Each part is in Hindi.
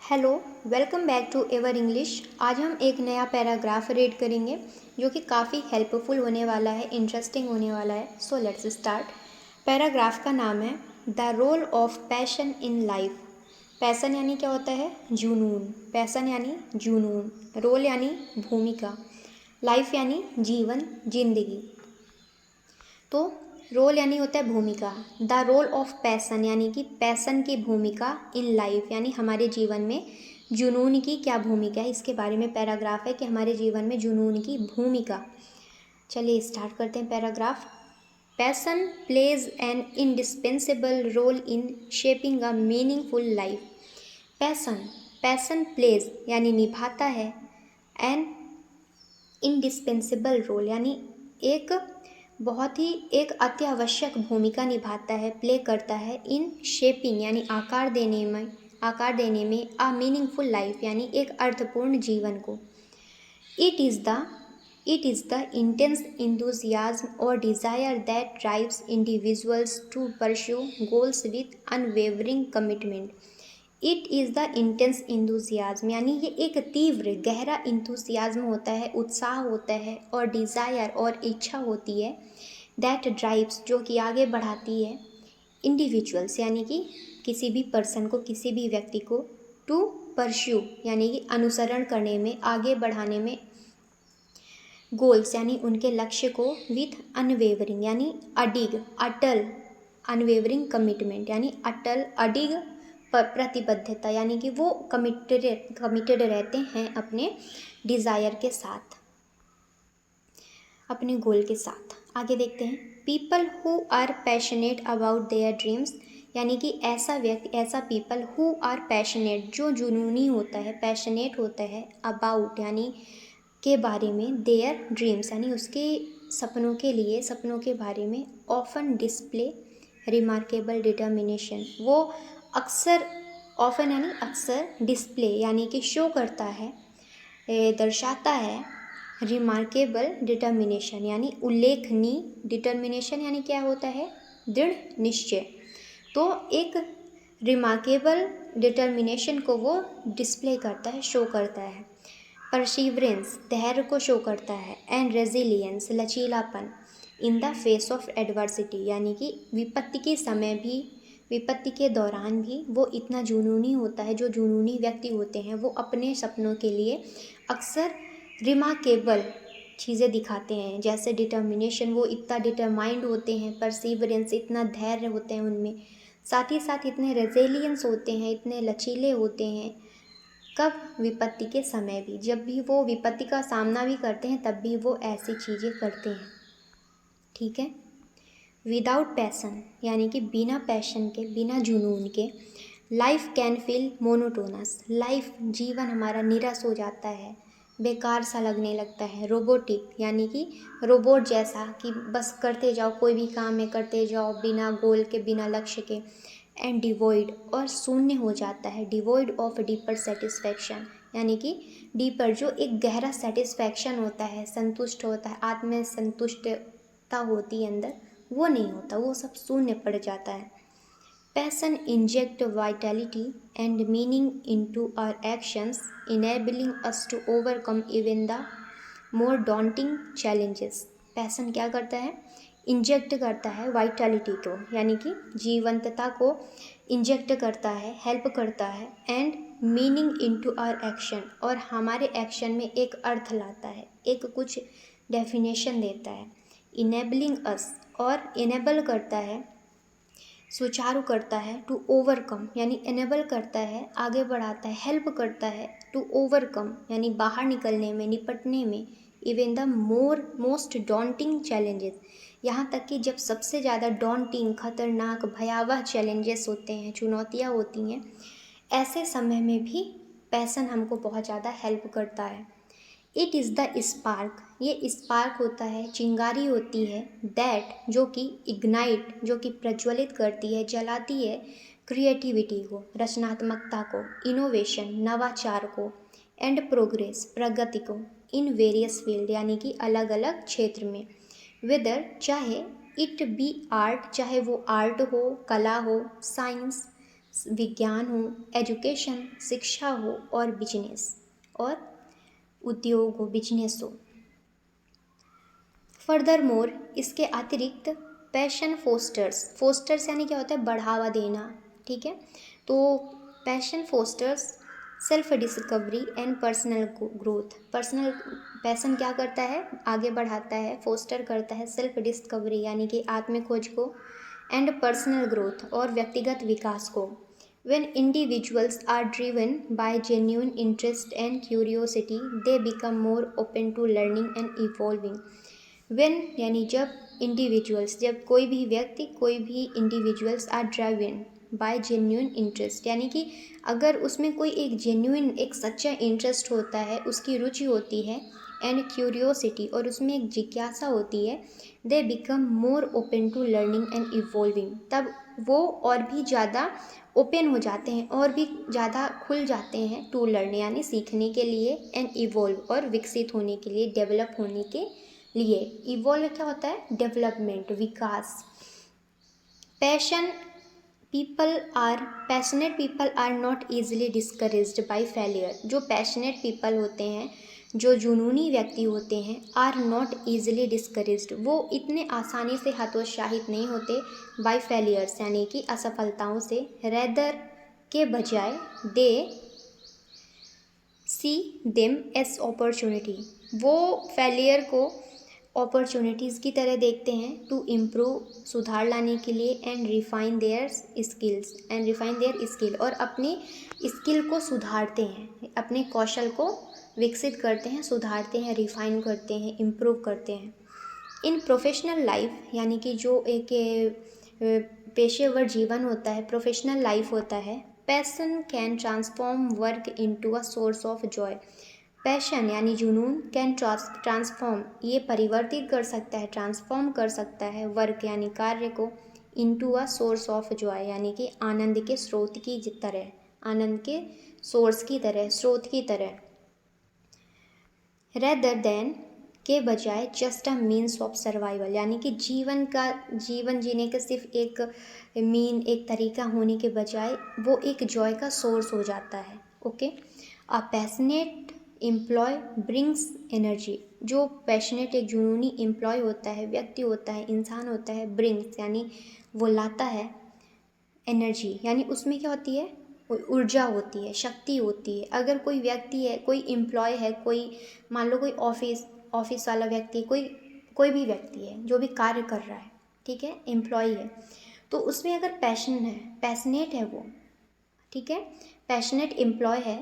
Hello, welcome back to ever English. आज हम एक नया पैराग्राफ रीड करेंगे जो कि काफ़ी हेल्पफुल होने वाला है, इंटरेस्टिंग होने वाला है। So let's start. पैराग्राफ का नाम है the role of passion in life. Passion यानी क्या होता है? जुनून। पैशन यानी जुनून। रोल यानी भूमिका। लाइफ यानी जीवन, जिंदगी। तो रोल यानी होता है भूमिका। द रोल ऑफ पैसन यानी कि पैसन की भूमिका इन लाइफ यानी हमारे जीवन में जुनून की क्या भूमिका है, इसके बारे में पैराग्राफ है कि हमारे जीवन में जुनून की भूमिका। चलिए स्टार्ट करते हैं paragraph. Passion plays an indispensable role in shaping a meaningful life. Passion passion plays यानी निभाता है एन इंडिस्पेंसिबल रोल यानी एक बहुत ही एक अत्यावश्यक भूमिका निभाता है, प्ले करता है इन शेपिंग यानी आकार देने में अ मीनिंगफुल लाइफ यानी एक अर्थपूर्ण जीवन को। It is the intense enthusiasm or desire that drives individuals to pursue goals with unwavering commitment. It is the intense enthusiasm यानी ये एक तीव्र गहरा इंथुजियाज्म होता है, उत्साह होता है, और डिज़ायर और इच्छा होती है, दैट ड्राइव्स जो कि आगे बढ़ाती है, इंडिविजुअल्स यानी कि किसी भी पर्सन को, किसी भी व्यक्ति को, टू परस्यू यानी कि अनुसरण करने में, आगे बढ़ाने में, गोल्स यानी उनके लक्ष्य को, विथ अनवेवरिंग यानी अडिग, अटल, अनवेवरिंग कमिटमेंट यानी अटल अडिग प्रतिबद्धता यानी कि वो कमिटेड रहते हैं अपने डिज़ायर के साथ, अपने गोल के साथ। आगे देखते हैं। People who are passionate about their dreams यानी कि ऐसा व्यक्ति, ऐसा पीपल हु आर पैशनेट जो जुनूनी होता है, पैशनेट होता है, अबाउट यानी के बारे में, देयर ड्रीम्स यानी उसके सपनों के लिए, सपनों के बारे में, ऑफन डिस्प्ले रिमार्केबल डिटर्मिनेशन वो अक्सर, ऑफन यानी अक्सर, डिस्प्ले यानी कि शो करता है, दर्शाता है, रिमार्केबल डिटर्मिनेशन यानी उल्लेखनीय, डिटर्मिनेशन यानी क्या होता है? दृढ़ निश्चय। तो एक रिमार्केबल डिटर्मिनेशन को वो डिस्प्ले करता है, शो करता है। परसिवरेंस धैर्य को शो करता है, एंड रेजिलियंस लचीलापन, in the face of adversity यानी कि विपत्ति के समय भी, विपत्ति के दौरान भी वो इतना जुनूनी होता है। जो जुनूनी व्यक्ति होते हैं वो अपने सपनों के लिए अक्सर रिमार्केबल चीज़ें दिखाते हैं, जैसे डिटर्मिनेशन, वो इतना डिटरमाइंड होते हैं, परसिवरेंस इतना धैर्य होते हैं उनमें, साथ ही साथ इतने रेजिलियंस होते हैं, इतने लचीले होते हैं। कब? विपत्ति के समय भी, जब भी वो विपत्ति का सामना भी करते हैं तब भी वो ऐसी चीज़ें करते हैं। ठीक है। विदाउट पैशन यानी कि बिना पैशन के, बिना जुनून के, life can feel monotonous, life जीवन हमारा नीरस हो जाता है, बेकार सा लगने लगता है, रोबोटिक यानी कि रोबोट जैसा, कि बस करते जाओ, कोई भी काम है करते जाओ बिना गोल के, बिना लक्ष्य के, एंड डिवॉइड और शून्य हो जाता है, डिवॉइड ऑफ डीपर सेटिस्फैक्शन यानी कि डीपर जो एक गहरा सेटिस्फैक्शन होता है, संतुष्ट होता है, आत्म संतुष्टता होती है अंदर, वो नहीं होता, वो सब शून्य पड़ जाता है। Passion inject vitality and meaning into our actions, enabling us to overcome even the more daunting challenges. Passion क्या करता है? इंजेक्ट करता है वाइटैलिटी को यानी कि जीवंतता को इंजेक्ट करता है, हेल्प करता है, and meaning into our action और हमारे एक्शन में एक अर्थ लाता है, एक कुछ डेफिनेशन देता है। इनेबलिंग अस और इनेबल करता है, सुचारू करता है, टू ओवरकम यानी इनेबल करता है, आगे बढ़ाता है, हेल्प करता है, टू ओवरकम यानी बाहर निकलने में, निपटने में, even the most daunting challenges, यहाँ तक कि जब सबसे ज़्यादा डॉन्टिंग, खतरनाक, भयावह चैलेंजेस होते हैं, चुनौतियाँ होती हैं, ऐसे समय में भी पैशन हमको बहुत ज़्यादा हेल्प करता है। इट इज़ द स्पार्क, ये स्पार्क होता है, चिंगारी होती है, दैट जो कि इग्नाइट जो कि प्रज्वलित करती है, जलाती है, क्रिएटिविटी को, रचनात्मकता को, इनोवेशन नवाचार को, एंड प्रोग्रेस प्रगति को, इन वेरियस फील्ड यानी कि अलग अलग क्षेत्र में, वेदर चाहे इट बी आर्ट, चाहे वो आर्ट हो, कला हो, साइंस, विज्ञान हो, एजुकेशन शिक्षा हो, और बिजनेस और उद्योग हो, बिजनेस हो। फर्दर मोर इसके अतिरिक्त पैशन फोस्टर्स यानी क्या होता है, बढ़ावा देना, ठीक है। तो passion fosters self discovery and personal growth. Passion क्या करता है, आगे बढ़ाता है, फोस्टर करता है सेल्फ डिस्कवरी यानी कि आत्म खोज को, एंड पर्सनल ग्रोथ और व्यक्तिगत विकास को। When individuals are driven by genuine interest and curiosity, they become more open to learning and evolving. When यानी जब कोई भी व्यक्ति, कोई भी individuals are driven by genuine interest, यानी कि अगर उसमें कोई एक जेन्यून, एक सच्चा इंटरेस्ट होता है, उसकी रुचि होती है, एंड क्यूरियोसिटी और उसमें एक जिज्ञासा होती है, they become more open to learning and evolving, तब वो और भी ज़्यादा ओपन हो जाते हैं, और भी ज़्यादा खुल जाते हैं टू लर्न यानी सीखने के लिए, एंड इवॉल्व और विकसित होने के लिए, डेवलप होने के लिए। इवॉल्व क्या होता है, डेवलपमेंट, विकास। Passionate people are not easily discouraged by failure. जो पैशनेट पीपल होते हैं, जो जुनूनी व्यक्ति होते हैं, आर नॉट ईजिली डिस्करेज्ड, वो इतने आसानी से हतोत्साहित नहीं होते बाई फेलियर्स यानी कि असफलताओं से। रेदर के बजाय दे सी देम एस अपॉर्चुनिटी, वो फेलियर को अपॉर्चुनिटीज़ की तरह देखते हैं, टू इम्प्रूव, सुधार लाने के लिए, एंड रिफाइन देयर स्किल, और अपनी स्किल को सुधारते हैं, अपने कौशल को विकसित करते हैं, सुधारते हैं, रिफाइन करते हैं, इम्प्रूव करते हैं। इन प्रोफेशनल लाइफ यानी कि जो एक पेशेवर जीवन होता है, प्रोफेशनल लाइफ होता है, passion can transform work into a source of Joy. Passion यानी जुनून कैन ट्रांसफॉर्म, ये परिवर्तित कर सकता है, ट्रांसफॉर्म कर सकता है वर्क यानी कार्य को, into a source of Joy यानी कि आनंद के स्रोत की तरह, आनंद के सोर्स की तरह, स्रोत की तरह। रेदर देन के बजाय just a means of survival, यानी कि जीवन जीने का सिर्फ एक एक तरीका होने के बजाय वो एक जॉय का सोर्स हो जाता है। Okay, a passionate employee brings energy. जो पैशनेट एक जुनूनी एम्प्लॉय होता है, व्यक्ति होता है, इंसान होता है, ब्रिंग्स यानी वो लाता है, एनर्जी यानी उसमें क्या होती है, ऊर्जा होती है, शक्ति होती है। अगर कोई व्यक्ति है, कोई एम्प्लॉय है, कोई मान लो कोई ऑफिस वाला व्यक्ति, कोई भी व्यक्ति है जो भी कार्य कर रहा है, ठीक है, एम्प्लॉय है, तो उसमें अगर पैशन है, पैशनेट है वो, ठीक है, पैशनेट एम्प्लॉय है,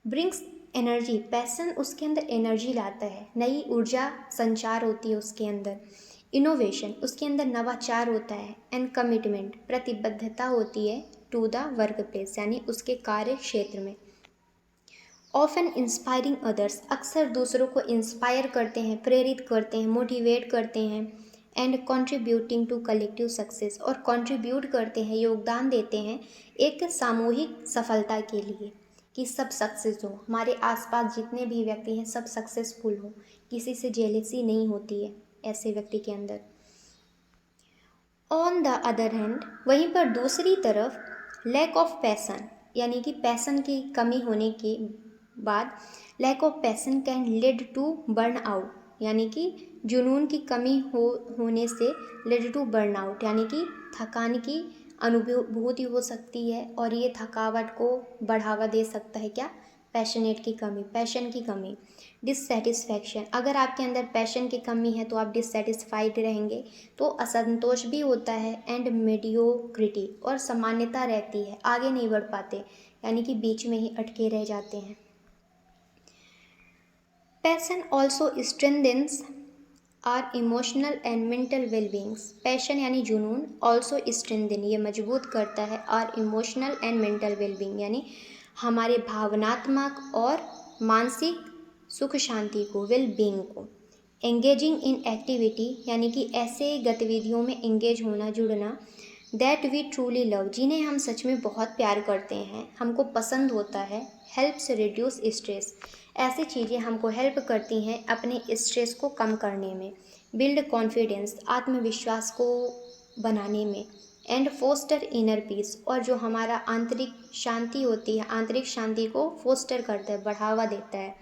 ब्रिंग्स एनर्जी, पैशन उसके अंदर एनर्जी लाता है, नई ऊर्जा संचार होती है उसके अंदर, इनोवेशन उसके अंदर नवाचार होता है, एंड कमिटमेंट प्रतिबद्धता होती है, टू द वर्क प्लेस यानी उसके कार्य क्षेत्र में। ऑफन इंस्पायरिंग अदर्स, अक्सर दूसरों को इंस्पायर करते हैं, प्रेरित करते हैं, मोटिवेट करते हैं, and contributing to collective success, और कंट्रीब्यूट करते हैं, योगदान देते हैं एक सामूहिक सफलता के लिए, कि सब सक्सेस हो, हमारे आसपास जितने भी व्यक्ति हैं सब सक्सेसफुल हो, किसी से जेलसी नहीं होती है ऐसे व्यक्ति के अंदर। ऑन द अदर हैंड, वहीं पर दूसरी तरफ लैक ऑफ पैसन, यानी कि पैसन की कमी होने के बाद lack of passion can lead to burn out, यानी कि जुनून की कमी होने से लीड टू बर्न आउट यानी कि थकान की अनुभूति हो सकती है, और ये थकावट को बढ़ावा दे सकता है, क्या, पैशन की कमी। डिससेटिस्फैक्शन, अगर आपके अंदर पैशन की कमी है तो आप डिससेटिस्फाइड रहेंगे, तो असंतोष भी होता है, एंड मीडियोक्रिटी, और सामान्यता रहती है, आगे नहीं बढ़ पाते, यानी कि बीच में ही अटके रह जाते हैं। Passion also strengthens our emotional and mental wellbeings. Passion यानी जुनून, ऑल्सो स्ट्रेंथन ये मजबूत करता है, our emotional and mental wellbeing यानी हमारे भावनात्मक और मानसिक सुख शांति को, वेल बींग को। एंगेजिंग इन एक्टिविटी यानी कि ऐसे गतिविधियों में एंगेज होना, जुड़ना, दैट वी ट्रूली लव, जिन्हें हम सच में बहुत प्यार करते हैं, हमको पसंद होता है। हेल्प्स रिड्यूस स्ट्रेस, ऐसी चीज़ें हमको हेल्प करती हैं अपने स्ट्रेस को कम करने में। बिल्ड कॉन्फिडेंस, आत्मविश्वास को बनाने में। एंड फोस्टर इनर पीस, और जो हमारा आंतरिक शांति होती है, आंतरिक शांति को फोस्टर करता है, बढ़ावा देता है।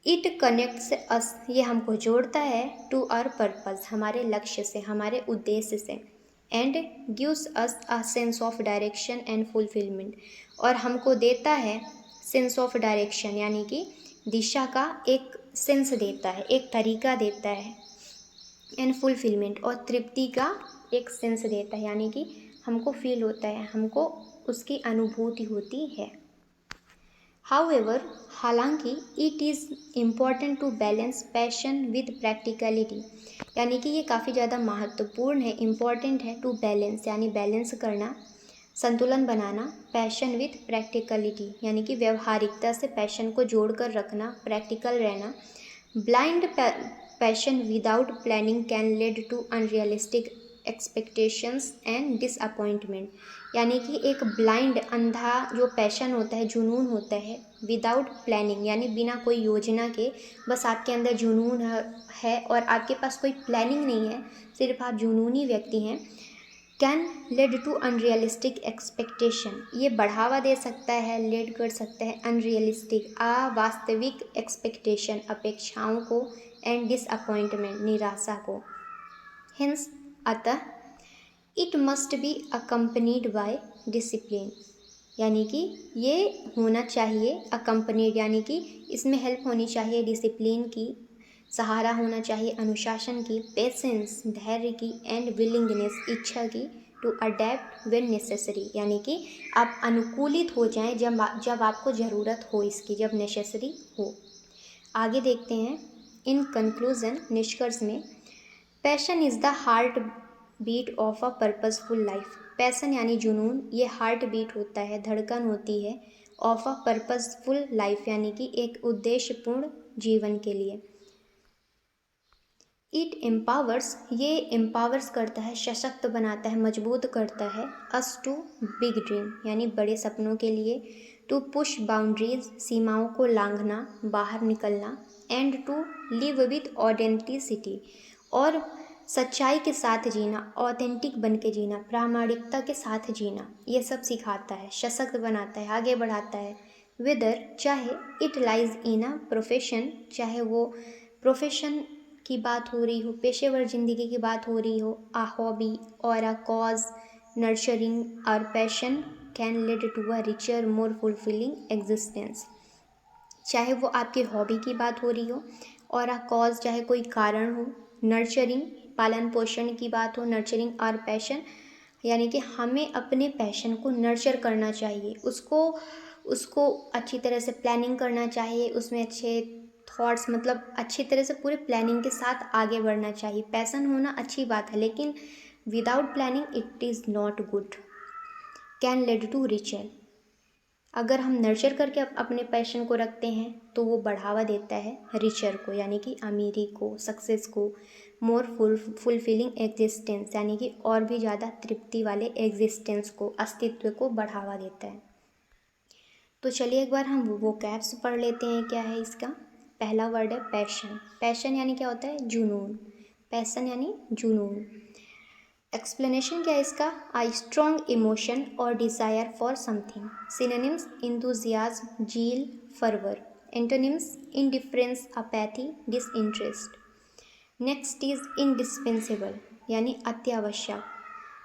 इट कनेक्ट्स अस, ये हमको जोड़ता है, टू आवर पर्पस, हमारे लक्ष्य से, हमारे उद्देश्य से। And gives us a sense of direction and fulfilment, और हमको देता है सेंस ऑफ डायरेक्शन, यानी कि दिशा का एक सेंस देता है, एक तरीका देता है। एंड फुलफिलमेंट, और तृप्ति का एक सेंस देता है, यानी कि हमको फील होता है, हमको उसकी अनुभूति होती है। हाउएवर, हालांकि it is important to balance passion with practicality, यानी कि ये काफ़ी ज़्यादा महत्वपूर्ण है, इम्पॉर्टेंट है टू बैलेंस, यानी बैलेंस करना, संतुलन बनाना, पैशन विद प्रैक्टिकलिटी, यानी कि व्यवहारिकता से पैशन को जोड़कर रखना, प्रैक्टिकल रहना। Blind passion without planning can lead to unrealistic expectations and disappointment, यानी कि एक ब्लाइंड, अंधा जो पैशन होता है, जुनून होता है, विदाउट प्लानिंग, यानी बिना कोई योजना के, बस आपके अंदर जुनून है और आपके पास कोई प्लानिंग नहीं है, सिर्फ आप जुनूनी व्यक्ति हैं, can lead to unrealistic expectation, ये बढ़ावा दे सकता है, लीड कर सकता है अनरियलिस्टिक, अवास्तविक एक्सपेक्टेशन, अपेक्षाओं को, एंड डिसअपॉइंटमेंट, निराशा को। हिंस, अतः it must be accompanied by discipline, यानी कि ये होना चाहिए अकम्पनीड, यानी कि इसमें हेल्प होनी चाहिए डिसिप्लिन की, सहारा होना चाहिए अनुशासन की, पेशेंस, धैर्य की, एंड विलिंगनेस, इच्छा की, टू अडेप्ट व्हेन नेसेसरी, यानी कि आप अनुकूलित हो जाएं जब आपको ज़रूरत हो इसकी, जब नेसेसरी हो। आगे देखते हैं। इन कंक्लूजन, निष्कर्ष में, passion is the heartbeat of a purposeful life, passion यानी जुनून, ये हार्ट बीट होता है, धड़कन होती है, ऑफ अ पर्पसफुल लाइफ, यानी कि एक उद्देश्यपूर्ण जीवन के लिए। इट एम्पावर्स, ये एम्पावर्स करता है, सशक्त बनाता है, मजबूत करता है, अस टू बिग ड्रीम, यानी बड़े सपनों के लिए, टू पुश बाउंड्रीज, सीमाओं को लांघना, बाहर निकलना, and to live with authenticity, और सच्चाई के साथ जीना, ऑथेंटिक बन के जीना, प्रामाणिकता के साथ जीना, ये सब सिखाता है, सशक्त बनाता है, आगे बढ़ाता है। वेदर, चाहे it lies in a profession, चाहे वो प्रोफेशन की बात हो रही हो, पेशेवर ज़िंदगी की बात हो रही हो, a hobby or a cause, nurturing our passion can lead to a richer more fulfilling existence, चाहे वो आपकी हॉबी की बात हो रही हो, और अ कॉज, चाहे कोई कारण हो, नर्चरिंग, पालन पोषण की बात हो, नर्चरिंग और पैशन, यानी कि हमें अपने पैशन को नर्चर करना चाहिए, उसको उसको अच्छी तरह से प्लानिंग करना चाहिए, उसमें अच्छे थॉट्स, मतलब अच्छी तरह से पूरे प्लानिंग के साथ आगे बढ़ना चाहिए। पैशन होना अच्छी बात है, लेकिन without planning it is not good, can lead to richer. अगर हम नर्चर करके अपने पैशन को रखते हैं तो वो बढ़ावा देता है रिचर को, यानी कि अमीरी को, सक्सेस को, मोर फुलफिलिंग एग्जिस्टेंस, यानी कि और भी ज़्यादा तृप्ति वाले एग्जिस्टेंस को, अस्तित्व को बढ़ावा देता है। तो चलिए एक बार हम वो कैप्स पढ़ लेते हैं, क्या है इसका। पहला वर्ड है पैशन, पैशन यानी क्या होता है, जुनून, पैशन यानी जुनून। एक्सप्लेनेशन क्या है इसका, a strong emotion or desire for something. Synonyms, enthusiasm, zeal, fervour. Antonyms, indifference, apathy, disinterest. Next is indispensable, यानी अत्यावश्यक,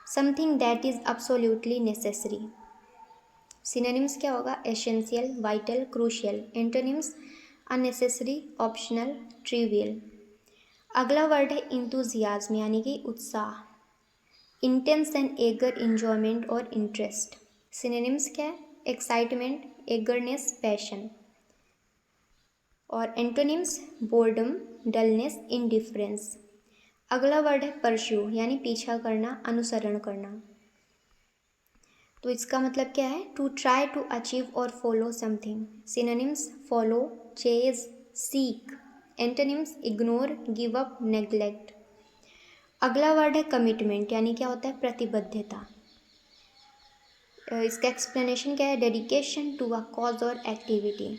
something that is absolutely necessary. Synonyms क्या होगा, essential, vital, crucial. Antonyms, unnecessary, optional, trivial. अगला वर्ड है इंथुजियाज्म, यानी कि उत्साह, intense and eager, enjoyment or interest. Synonyms क्या है, एक्साइटमेंट, एगरनेस, पैशन। और एंटोनिम्स, बोर्डम, डलनेस, इंडिफरेंस। अगला वर्ड है परस्यू, यानी पीछा करना, अनुसरण करना। तो इसका मतलब क्या है, to try to achieve or follow something. Synonyms, follow, chase, seek. Antonyms, ignore, give up, neglect. अगला वर्ड है कमिटमेंट, यानी क्या होता है, प्रतिबद्धता। इसका एक्सप्लेनेशन क्या है, dedication to a cause or activity.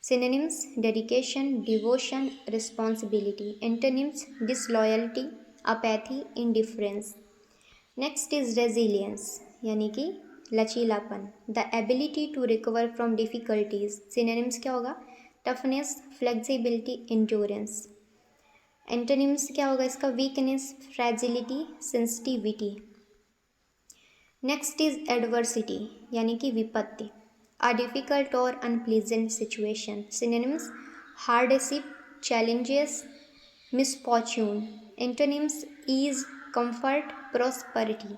Synonyms, dedication, devotion, responsibility. Antonyms, disloyalty, apathy, indifference. Next is resilience यानी कि लचीलापन, the ability to recover from difficulties. Synonyms क्या होगा? Toughness, flexibility, endurance. एंटोनिम्स क्या होगा इसका? Weakness, फ्रैजिलिटी, sensitivity. Next is adversity यानी कि विपत्ति, a difficult or unpleasant situation. Synonyms hardship, challenges, misfortune. Antonyms ease, comfort, prosperity.